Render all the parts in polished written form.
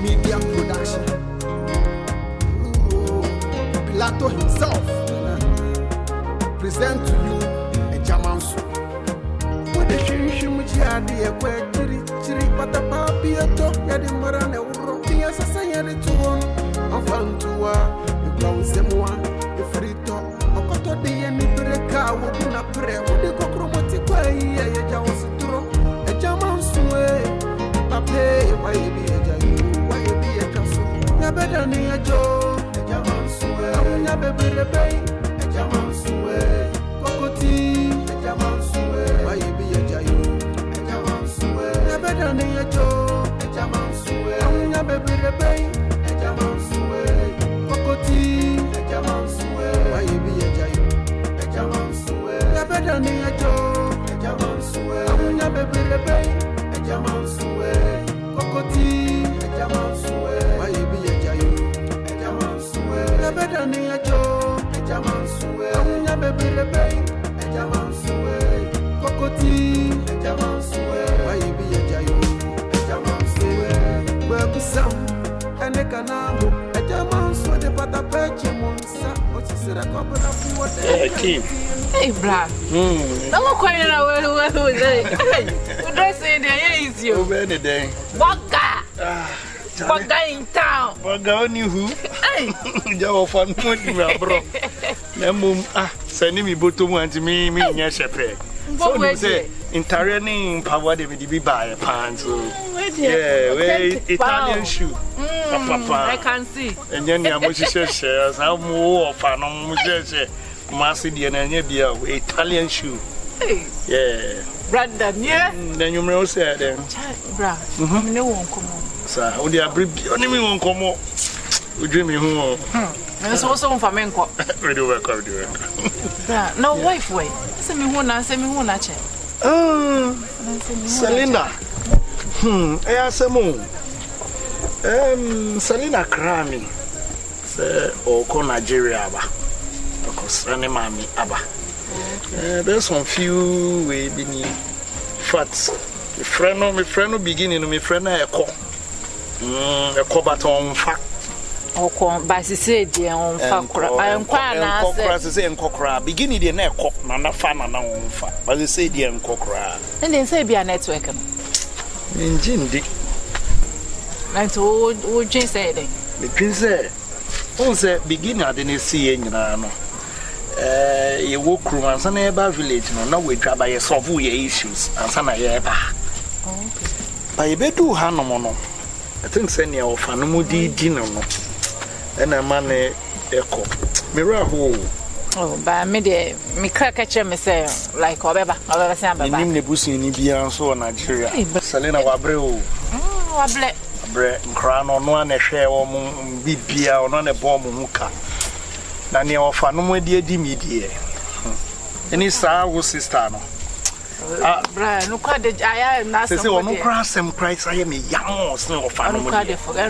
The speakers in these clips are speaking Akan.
Media Production. Pilato himself present to you Agya Manso. What the shimmy a quack chiri, but a papi a top, Yadimara, and a uro, yes, I say it to one. I found to you go them one, the free top, or got to the end of the car, would not pray, or the cochromatic way, I was a throw. Agya Manso, Papa, why be a jayu, why be a castle? Never done a joe, Agya Manso, I will never be a bay, Agya Manso, Cocoti, Agya Manso, why be a jayu, Agya Manso, never done a joe, Agya Manso, I will never be a bay, Agya Manso, Cocoti, Agya Manso, why be a jayu, Agya Manso, never done a joe, Agya Manso, I will never be a bay, Agya Manso, Cocoti, Agya Manso, why be a jayu, Agya Manso, never done a joe, Agya Manso, I will never be a bay, Agya Manso, Cocoti, Agya Manso, why be a jayu, Agya Manso, where be some, and a canamo, Agya Manso, the patapeche monsa, what is it a couple of what? Hey, bra. No quite away who dress in the easy. Over day. What guy in town? What guy knew who? Hey, you fun bro. Sending me bottom one to me, yes, shepherd. So we say in Tarani, power they will be by a pants. Yeah, Italian shoe. I can see. And then your musician shares how more fun on musician. Massy and Italian shoe. Yeah. Brother, yeah. Then you may say them. Bra, no one come on. Sir, would you agree? Only me won't come on. We dream me home. And it's also for men. We do work. No wife way. Send me one, send me one. Selena. I ask a moon. Selena Crami. Say, or Nigeria. Because any mammy, Abba. There's some few way beneath fats. My friend beginning, my friend a baton fat. Oh, by Cecilia on Fakra. I am quite saying cockra. Beginning the neck cock, none of fun and on fat. But they say the cockra. And then say be a network. In Jindy. And to would Jane say, the prince also beginner didn't see any. You walk through and some neighbor village, no way try by a solve your issues and some neighbor. By a bed to Hanomono, I think send your family dinner, and a man echo. Miracle. Oh, by me, me crack at you, myself, like whatever, I'll say about the Bussy in Ibia, so Nigeria. Selena Wabreo. Oh, I bread, crown on one a share or be beer or on a bomb muka. Nani of Fanum, dear Dimidia. Any sour sister. Brian, no quite the I am not so no cross some price. I am a young snow of Fanum.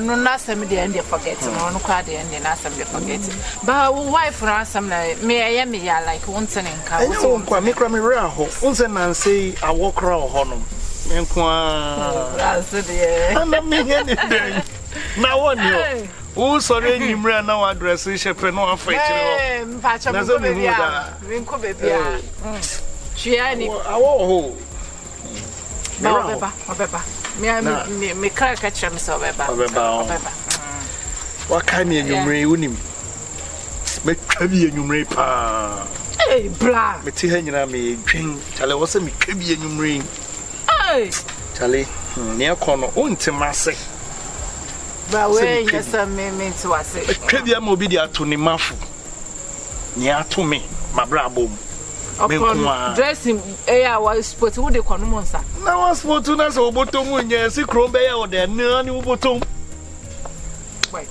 No, not some the end of forgetting, no crowd and then ask them to forget. But wife for us, some like me, I am like once and in car. I don't quite make me rare. Once and say, I walk around Honum. And I'm making anything. Now, one year. Oh, sorry, you ran now address, you should no afraid. Patch up a baby. She any oh, me can't catch him so what kind of you may win him? Make Cabby and you may pa. Hey, blah, Matina may drink. Charlie was a Cabby and you ring. Hey, Charlie, near corner, own to Massey. But where yes, me to us. Cabby mobidia to Nimafu. Near to me, my brabo. Dressing air was put with the conmonsa. Now I was put to us or bottom when you see Crombear or the new bottom. Wait.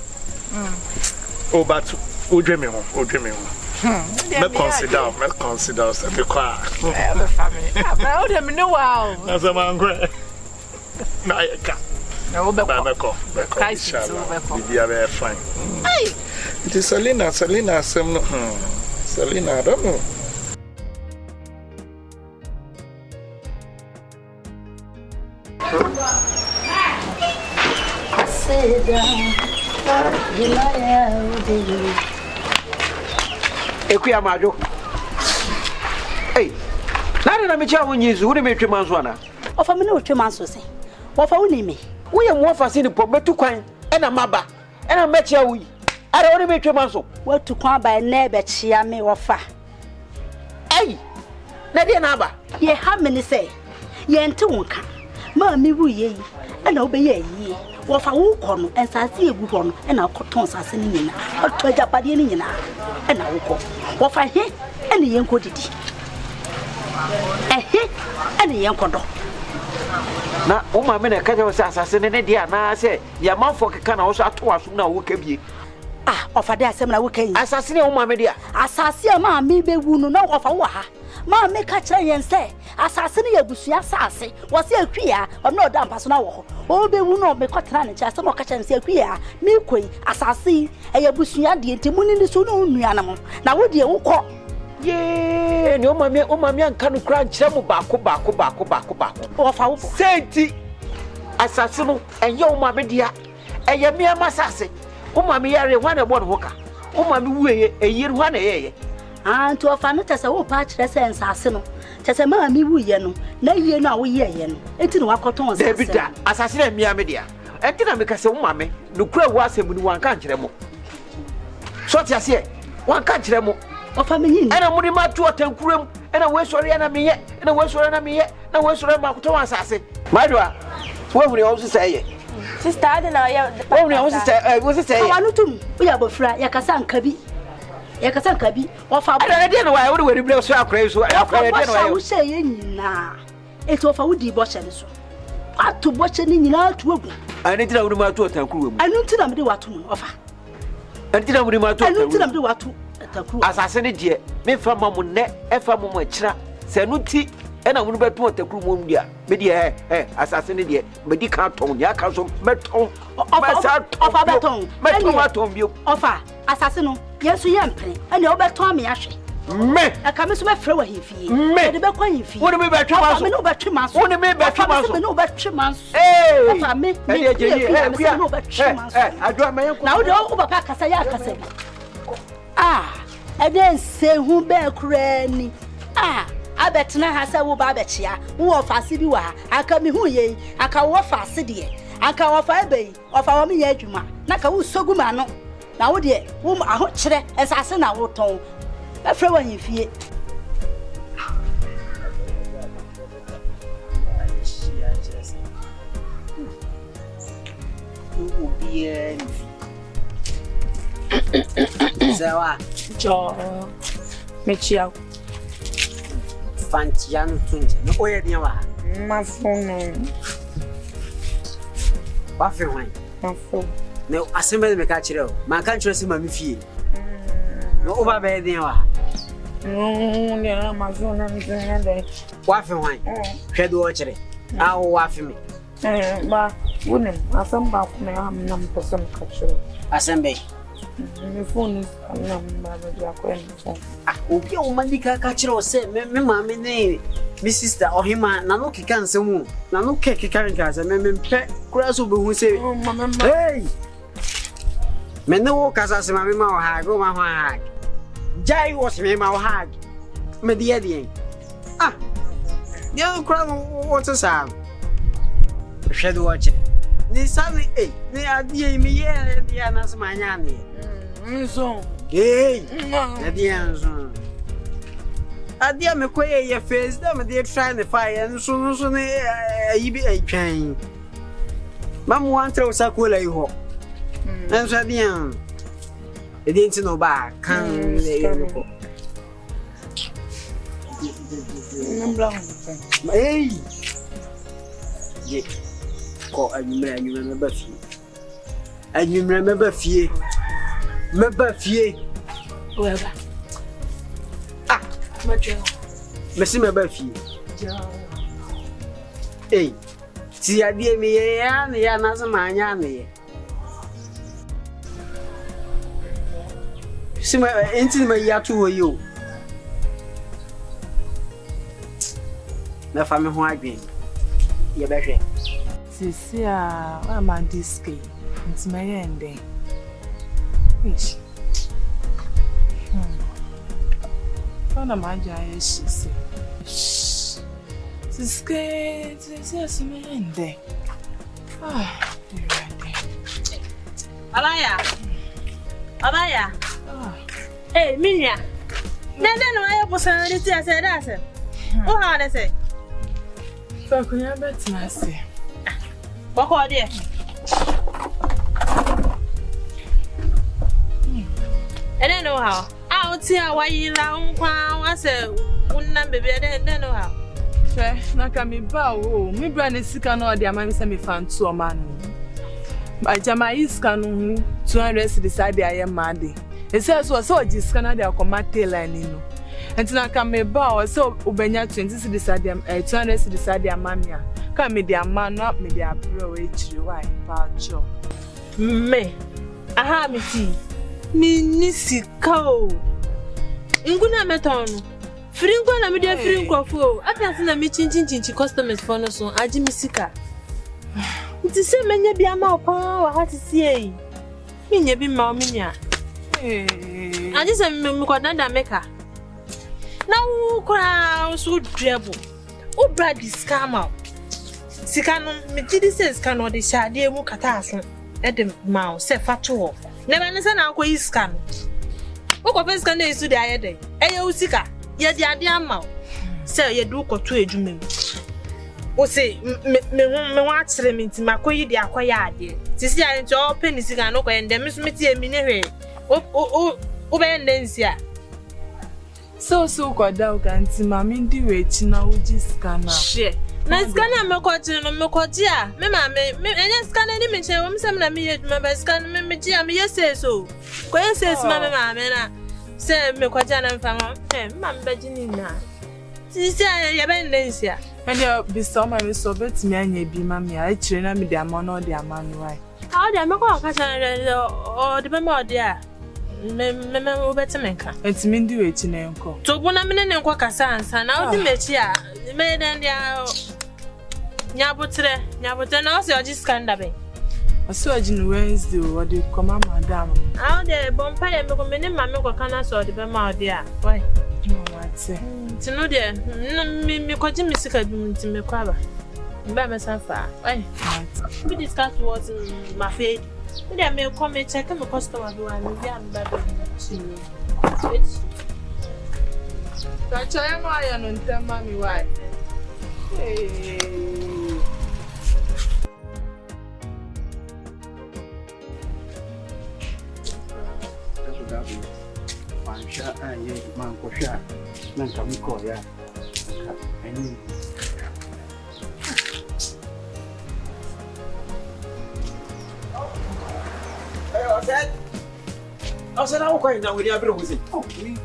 Oh, but who dream me? Let's consider, the car. Family. I don't know how. That's a man. No, I can't. No, but I'm fine. It is Selena, Selena, I don't know. sit down. Ekuya majo. Hey. Nani na mecha wonyizu, wo de metwe manso ana. Ofa me na otwe manso se. Wofa woni me. Wo ye mo fa se ni pom betu kwan, e na maba. E na mecha wo yi. Ara wo de metwe manso. Watu kwan ba na be chia me wofa. Hey. Na de na aba. Ye ha me ni se. Ye nte wonka. Ma mi wu ye yi. E na wo be ye yi. Wofa wo kɔ no ensase egu hɔ no e na kɔtɔn sase ni nyina. Ɔtɔ japade ni nyina. E na wo kɔ. Wofa he e na ye nko didi. Ene yenkodo na o ma me na ka je asase ne dia na se ya manfo keka na wo so ato aso na wo ka bie ofa de asem na wo kan asase ne o ma me dia asase ma me bewu no na ofa wo ha ma me ka kire yen se asase ne yabusua asase wo se akua o na oda mpa so na wo o bewu no me kotena ne cha asem o ka kire se akua me koi asase yabusua de ntemu ni so no nua na mo na wo de wo kɔ ye ni o ma me anka no kra nkyere mu baako ofa wo senti asase no enye o ma me dia eye me amasase o ma me yare hwa na bo no hoka o ma me wuye eyir hwa na yeye anto ofa no tese wo pa kire se ensase no tese ma me wuye no na yie no a wo yeye no enti no wakoton asase David asase na me dia enti na me ka se wo ma me no kra wo asem ni wanka nkyere mo so ti ase wanka nkyere mo ofa me yin ana muri ma tu otankurem ana we sori ana me ye ana we sori ana me ye na we sori ma koto asase madwa wo huri o se ye sister ade na ya wo huri o se wo se ye awanu tum wo ya bofra ya kasa nkabi ofa ana de na wa wo de bre so akra so akra de na wa wo se ye nyina eto ofa wo di bo che ne so atu bo che ni nyina atu agu ani tira wo ma tu otankurem anu tira me de watu mu ofa ani tira wo ma tu anu tira me de watu asase ne de me fa mamu ne e fa mamu akira se no ti e na wonu betu otakuru mom dia me de asase ne de me di kan ton ya kan so meton ofa beton meton aton bio ofa asase no yesu ye mpre ene obeton me ahwe me aka me so be frɛ wa hifie me de be kwa hifie woni me betwe maso me no betwe maso woni me betwe maso me no betwe maso ofa me me no betwe maso adwa me yanko na wo de wo papa kasa ya kasa bi eden se hu be kura ni abetena ha se wo ba bechia wo ofase bi wa aka mi hu ye aka wo fase de aka wo fa ebe ofa wo mi ye adwuma na ka wo sogu ma no na wo de wo aho kire esase na wo ton be fra wa yefie Zawa jo mechia fantiano tunje no oye dia wa mafono wa fe hwan mafo ne asembe me ka kire o man kan kire se ma me fie no oba be dia wa no ne amazonas ne de wa fe hwan hwe do o kire a wo wa fe me ba wonem asamba ko me am nam person ka kire asembe me phone nam ba ba ko en phone obi o mandika ka kire o se me ma me ne mi sister ohima na no kika nsemu na no keka nka se me mpe kura so be hu se hey me no kasa se ma me ma o ha go ma ha jai wo se me ma o ha me dia dia dia kura wo to sa shedo wache ni sabe ni adie mi ye dia na se manya ni so hey dia so adia me koye ye face da me dey try the fire nso ne ayi bi atwan mam wan throw sakola yi ho nso adia edin no ba kan le ko nambla hey ye ko anyumre me ba fie weba Messi me ba fie. Ti adie mi ye ya na se manya ne. Sima enti me ya to yo. Na fa me ho adwen. Ye be hwe. sisi a ama diske It's my ending. Ish. What am I doing? She said. Shh. It's scared. It's my ending. Ah, you're right there. Abaya. Hey, Minya. No, I was already said that. Oh, how they say? So, can you bet me? Say. What are they? I don't know how. Out here, why you long? I said, one baby, I don't know how. Sure, not me bow. Me brand is sick and all the amount of me found to a man. My Jama is canon 200 to decide I am mad. It says was so just Canada combat tail line. And now come me bow so Ubenya 20 to decide them 200 to decide their mamma. Come me their man up me their bro why Pacho. Me, I have me tea. Me nisi cow. Inguna meton. Fringo na me dear fringo fo. I can't see me chin customers for no so. I Jimmy Sika. It is so many be a more power. What to say? Me be mamma. I just am Mukonda maker. Now crowds so treble. Oh, Brad is scam out. Sikano, me did says cannot the shady Mukatasan at the mouse, set fatuo. Never listen, I'll go scan. What of us can they do the other day? Ayo Sika, yet the idea mouth. Say you do go to a jumin. O say, me watch them into my quay the acquired. This year into all pennies and and the Miss Mitty and Minere. Oh, Bendencia. So got dog and Timmy do it now, just scanner. Shit. Nice scanner, me cotia. Me and scan any mention, some me, my scan me, yes, say so. Quay says, Mamma, say me quajan and family, Mam Virginia. This year, Bendencia. And you'll be some of me so bet me and ye be mammy. I train me their man or their man. Why? How the Mako or the Memo, dear. Me better make it's mean do it in uncle. To one a minute and quack a sans, and now the metia made and Yabutre, also just scandal. I saw you Wednesday, what do you come, madam? How the bonfire and recommending my milk canas or the Bema, dear. Why? No, I'd say. To know, dear, me call Jimmy Sicker to me cover. Bama Sanfa. Why? We discussed what's my fate. I may come and check my customer who I may be baby. I try my iron and tell mommy why. Hey. I'm sure I ain't man for sure. Man, can we call ya? I mean, I said, I'm going now with your brother. oh, me,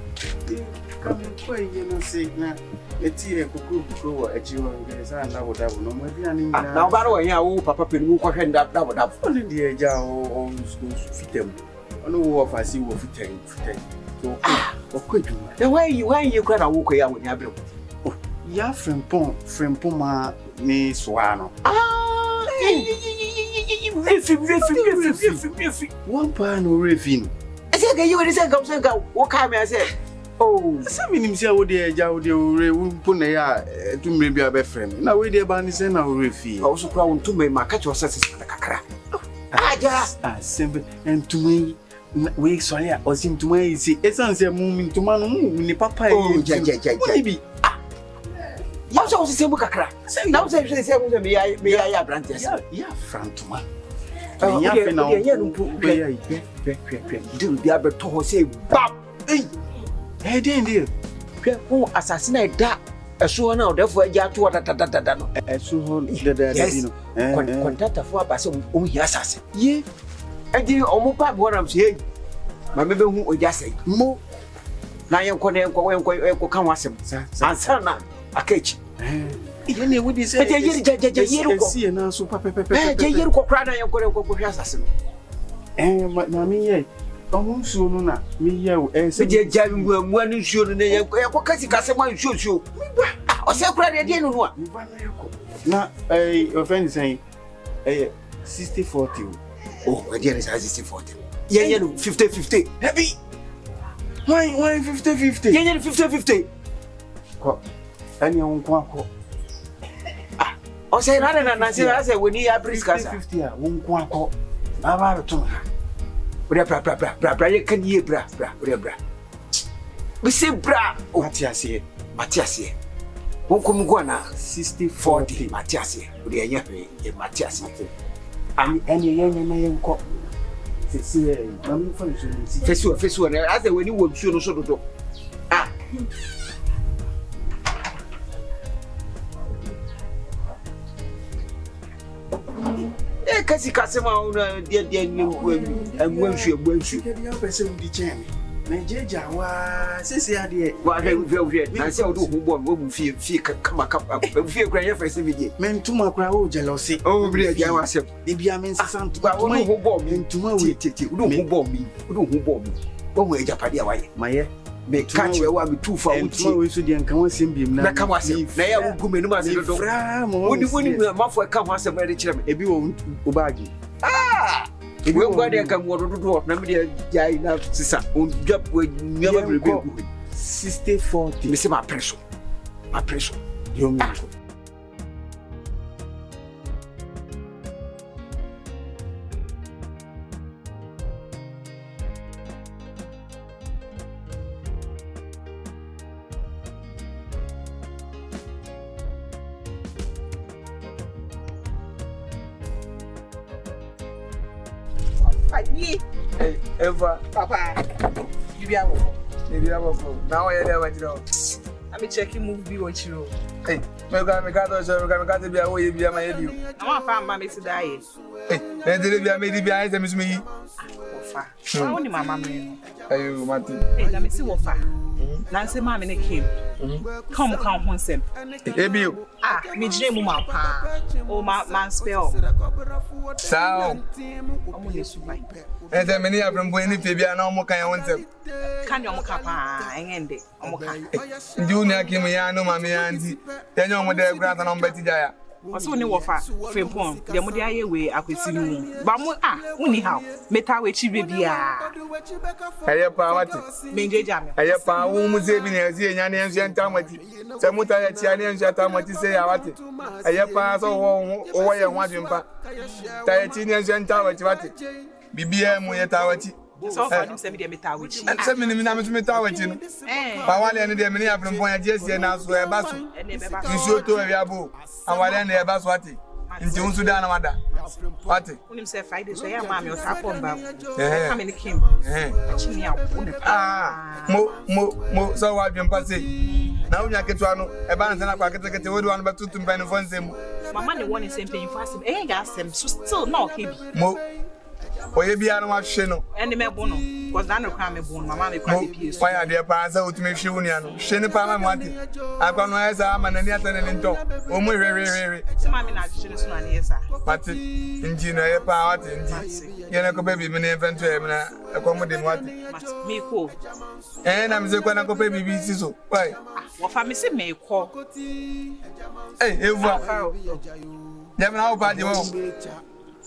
come and play, you know, say, now, a tea and cocoa at you and I would have no more than Now, by the way, yeah, Papa Pinu, and that would have only the Aja or fit them. I know if I see what fit them. So, okay, the way you can walk out with your brother. oh, yeah, friend Poma, me Swano. Ah, One pan or ravine. I said, you would say, go, what kind I said? Oh, some in himself would the Jaudio Punea to maybe a friend. Now, we the bannis and our refi. also proud to make my catch your success. I just simple and to me. We sorry, or seem to me, see, it's a moving to man, the papa. Oh, baby. You also say, Bukakra. Now, say, me, I branches. Yeah, Frantuma. Do the other to say, Bob. Hey, dear, who assassinate that? A sure now, therefore, ya to what as soon the contact for a person whom he assassin. Ye, and you almost what I'm saying. My member who would just say, Mo. Now you're going to come with him, and son, a cage. Any would say, see, and also Papa, you cry, you're going to go assassin. And my mammy, almost soon, me, you, and say, Jam, when you should, and you because someone shoots you. Or say, cry again, one. Now, a offense saying, 60-40. Oh, my dear is 60-40. Yeah, 50-50. Heavy. Why 50-50? Yeah, 50-50. Ko. Ani on ko. O say na say when you are brisk as 50 a won ko. Baba to ha. Bra, you can ye bra. We say bra. Matias here. Won come go na 60-40. Matias here. We anya e Matias. Ani yenye na yenko. See, I'm for you. Face one. As the when you will show no so do. Ah. Kasi ma una dia ngwensu. Ke dia person di chen. Nigeria wa sisi ade. Wa hwe. Na se odo hu bom wo mu fie kama fie kra ye fese bi die. Mentuma kra o jealousy. O bi dia wa se. Bi bia men sisa Wa wo hu bom mentuma we tete. Odo hu bom. Wo mu ejapade awaye. Maye. Me catch we wa me tu fa wuti. Mentuma we so de nkan wasem biem na. Na ka wasem. Na ya wo gu menum ase do. Woni mafo ka ho asem re kire me. Ebi wo obagi. We go there come do na me dey jai na sisa on job we nyama brebe ku 60-40 me say my pressure yo me Hey, Eva, Papa, you be able. Now I never went to. I'm checking movie watch you. Hey, me got to be away via my head. I'm a fan, mammy to die. Hey, then did be a made be eyes and miss me. Only my mamma. Hey, Martin. Hey, let me see what far. Nancy, mammy came. Come once him. Hey, you. Ah, me dream, mamma. Oh, my man spell. Sound. And then many of them going to be an almost kind of one. Can you mock up? I end it. Junior came here, no mammy, auntie. Then you're with their grand and on Betty Jaya. Also, no offer. Frame pond. The Modia way I could see you. But anyhow, meta which you be. I have power. Major Jam. I have power. Who saving as a young and Tamati. Samuta Chianian Shatamati say, I have power over your one jumper. Tayatinians and Tawati. BBM with Tawati. So far, send me the meta which. And 7 minutes Tawati. Power and the many of them point Jesse and also a basu. You show to a yabu. And what then the Baswati. In Sudan, Amada. What? When himself Friday, so yeah, mammy was up on Bob. Come in Kim. Mo, so what you passing? Now you get one, a balance and I get the wood one, but 2 pennies. My money won the same thing fast. Eh, gas them, so still no, Mo. Or you be out of Shino. And the Mebono was not a crime born. My mammy cried. Why are there parents out to make sure you know? Shiny Pama wanted. I can't know as I'm an Indian talk. Oh, my, very. Mammy, not just one, yes, sir. But in Gina, power, Yanako baby, my name, and accommodate what me call. And I'm the one baby, so why? What family say may call? Hey, Eva. Never know about you.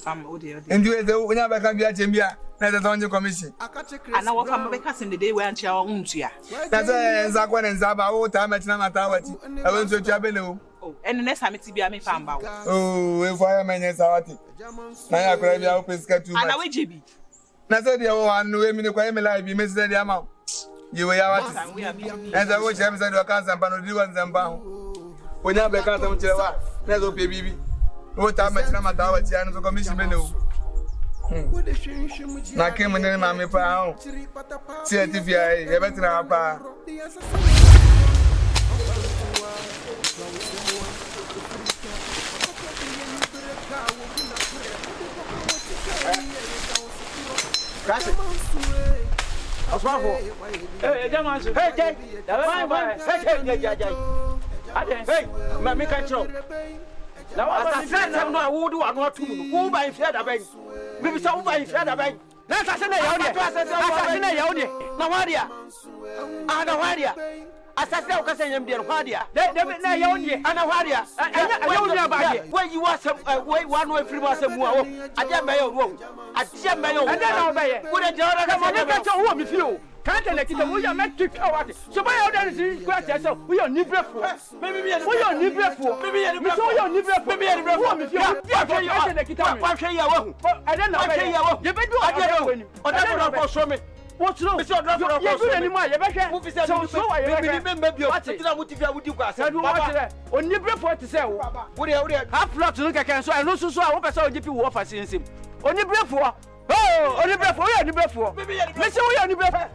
And you never can be at Jambia, neither on your commission. And now, what I'm making the day when she owns ya. That's a Zakwan and Zaba, all time at Namatawati. I went to Jabelo. And the next time it's be a me found out. Oh, if fireman is out. Now I could have open skirt to my GB. Nazaria, one new minute, I may like be Mr. Yamau. You were out. And I wish I was at your cousin, Panodu and Zambao. When I began to tell her, that's okay, baby. What time at Namatawati and the commission menu. Na came in my pound. See if you are better than our Osomafo. Hey, Agya Manso. Hey, Jay. Hey, me can show. Now, I said, no, who do I not to? Who by fear the bank? Maybe some by fear the bank. Let's say, I asase o kasa nyam de no hwadia na ye wonde ana hwadia anya wonde abaje we yi wasam we wanu afiri wasam mu a wo adia mbaye wo adia mbaye wo ada na obaye wo de jara ka ma ka cho wo mi fi o kan na kita wo ya metwitwa wate so ba ya oda si kwa cha so wo yo nibrefo wo yo nibrefo mi so wo yo nibrefo wo mi fi o ya kan na kita wa hwe ya wo ada na obaye ye bedu adia wo ni oda ko so me what's wrong? You do anymore. You better. So I remember you. What's it? I said, "What? Only before to say, what are half lot to look at? So I know so. I hope I saw GP offer since him. Only before. Oh, only before. Only before. Miss, we only before.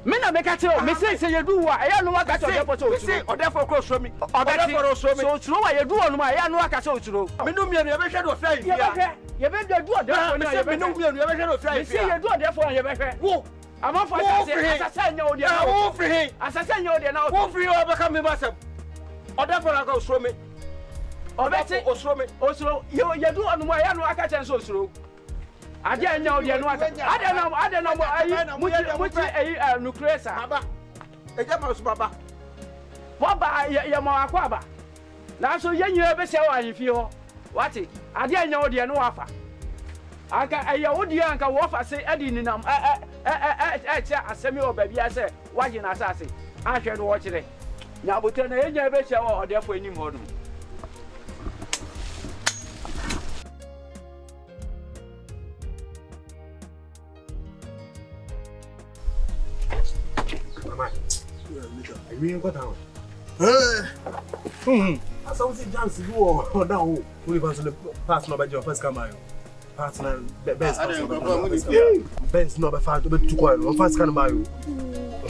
Me na make tell me say you do what I know what I say or therefore cross from me or therefore so true I do on my I know what I so true me no me never shadow of fly you better do therefore me no me never shadow of fly say you do therefore you better wo I'm off as I say you there wo free as I say you there now wo free o become me myself or therefore I go show me or better o show me o so you do on my I know I catch so true ade anya ode no aka ade no muti nuclear baba Agya Manso baba ya ma akwa ba na so yenye be se wa yifi ho wati ade anya ode no wafa aka aya ode anka wo fa se ade ni nam cha asemi o babia se waje na asase ahwe no wo kire nya bote na yenye be se wa ode fo enim ho no I got down. I saw the dance do or down. Who lives on the past number of first come by. Partner best number 5 to be 2 coin. First come by you.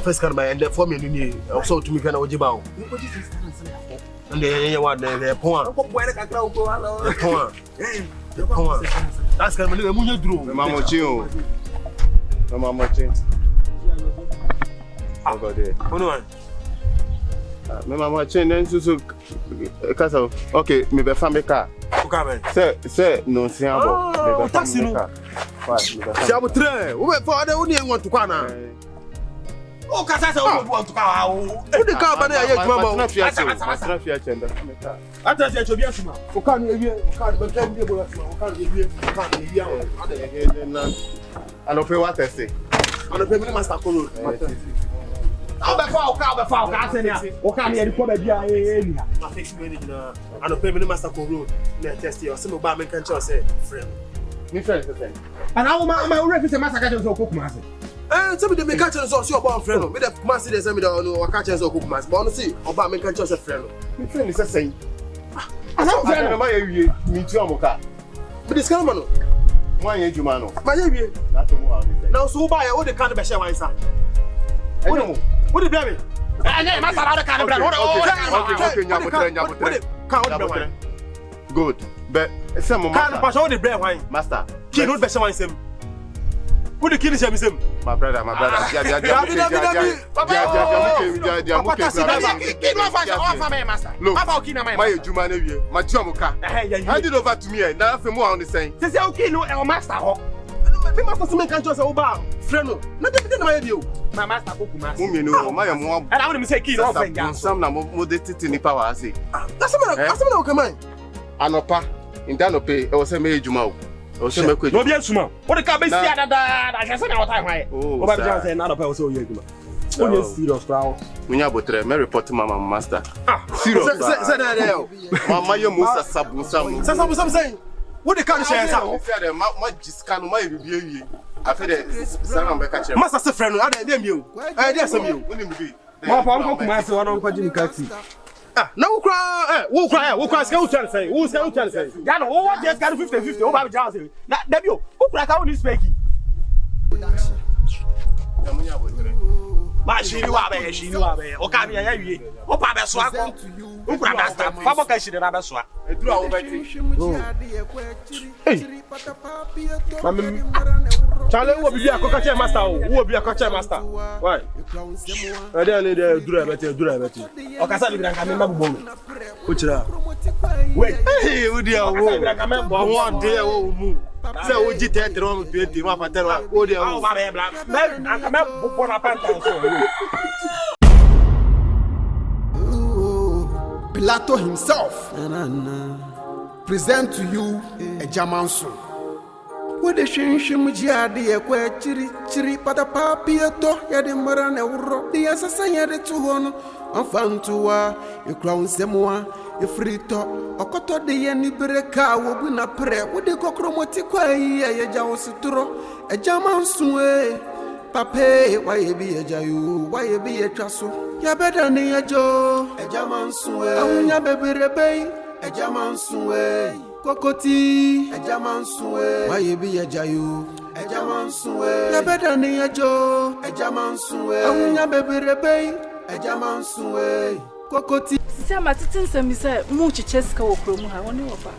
First come by and the form you also to me can ojibao. And the one the point. The point. That's kind of a munyo drew. Mama Chio. Mama Chin. Over there. Mama Chin then so casa. Okay, me be family car. Say no siamo. Taxi no. Siamo tre. We for the only want to kwana. O casa say we want to car. O de car ba na ya juma ma. Masra fiache nda. Ata se chobi asuma. O kan ewie, o kan be kan bi bola asuma. O kan ewie, o kan ewie awon. Ada na. Ano pe what say? Ano pe me master kolo. How be fa say na. O kan e ko ba bia e ha. Ma fix me ni na. Ano pe me master kolo. Na test you. Se mo ba me kan cho say friend. Me friend say. And how ma already say master ka so kokuma say. Tell me the make catch so see oba friend no. Me the man see the say me no catch so kokuma. But no see oba me kan cho say friend no. Me friend is say. Asa friend no ma ye wie me tu amoka. Me the scam no. Mo anye juma no. Ma ye wie. Na to mo wa me say. Now so buy all the can be share wine sir. What the baby? Anya ma sara the can be. Okay, nyabotre. Good. But some mo can pass all the bread wine. Master. Ki no be share wine sem. What the kid is sem? My brother. My juma na wie. Ma tu amoka. Hand it over to me. Na afi mo on the saying. Say okay no e master ho. Me master so me kan cho say oba friend no. Na dey na my dey o. My master kokuma. Mo me no, ma ye mo. And I want me say key no friend. Some na mo dey titi ni power ase. That's me na come on. Anopa, indanope, e wo say me juma o. O se me kweju. No be nsuma. What the car be see da I say na what time why. O ba be say na anopa o say o ye juma. O ye serious crowd. Munya botre, me report mama master. Serious. Say that there. Mama ye musa sabu samu. Say say. What the car say say? Ma jiska no ma ye bibie wie. Afi de sana mbe ka chere. Master say friend no, ada dem you. Dey say you. Oni mbi. Ma pa on kuma say won kwa jini taxi. Na wo kra ska wo tell say. Wo ska wo tell say. Ya no wo just got 50-50. Wo ba be jaw say. Na dem you. Wo kra ka woni speaki. Ya munya botre. Ma shiri wa be. O ka bi ya wie. O pa be so akọ. O kra master. Fa bo ka shiri na be so a. Eduru awo beti. Hey. Mami. Chale wo bi akọ ka master o. Wo bi akọ master. Why? E dey ni dey duru ebeti. O ka sa bi na ka me mabubo. O chira. Wait. Hey, wo dia wo. Bo won dey wo mu. Say o ji 30 rom 20 ma patero. O dey wo. O ba be bla. Me bubo na panta so. Pilato himself present to you Agya Manso. With the shinshim jiadi ekwe chiri pata papieto yadi mara ne uro di asasa yadi tuhono anfantuwa ikrown semwa ifrito okoto de yeni breka wobu na pre wodi kokromoti kwa yi Agya osituro Agya Manso pape why be Agya you why be etwaso ya beda ni ajo Agya Manso awunya beberebe Agya Manso Kokoti Agya Manso why be Agya you Agya Manso ya beda ni ajo Agya Manso awunya beberebe Agya Manso Kokoti Sema titin semi say mu chicheska wo kromu ha woni wo ba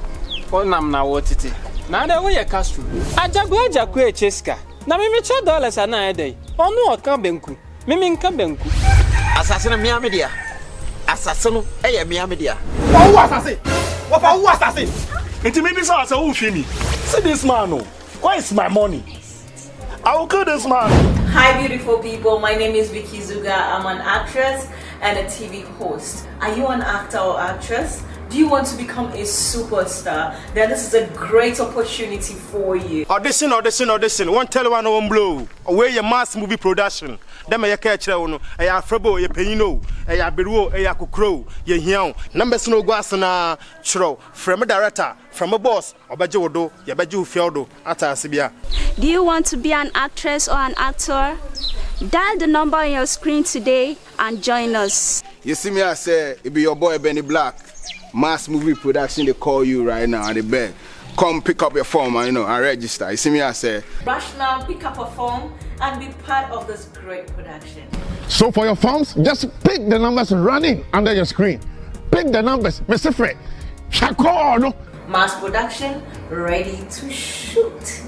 Onam na wo titi na da wo ye Castro Agya ku echeska na me che dollars ana edai onu oka benku mimi nka benku Assassin Miami dia. Assassin Miami dia. Who assassin? Who assassin? It may be so as a who me. See this man, no. Where is my money? I will kill this man. Hi, beautiful people. My name is Vicky Zuga. I'm an actress and a TV host. Are you an actor or actress? Do you want to become a superstar? Then this is a great opportunity for you. Audition. One tell one won't blow. Away your mass movie production. Them a catch on a frebo, a penino, a beruo, a kukro, ye hion. Numbers no guasana, chro, from a director, from a boss, or bajodo, ya baju fiodo, ata sibia. Do you want to be an actress or an actor? Dial the number on your screen today and join us. You see me, I say, it be your boy Benny Black. Mass movie production, they call you right now at the bed. Come pick up your form and and register. You see me, I say. Rush now, pick up a form and be part of this great production. So for your forms, just pick the numbers running under your screen. Pick the numbers, Mr. Fred. Chakoro. Mass production, ready to shoot.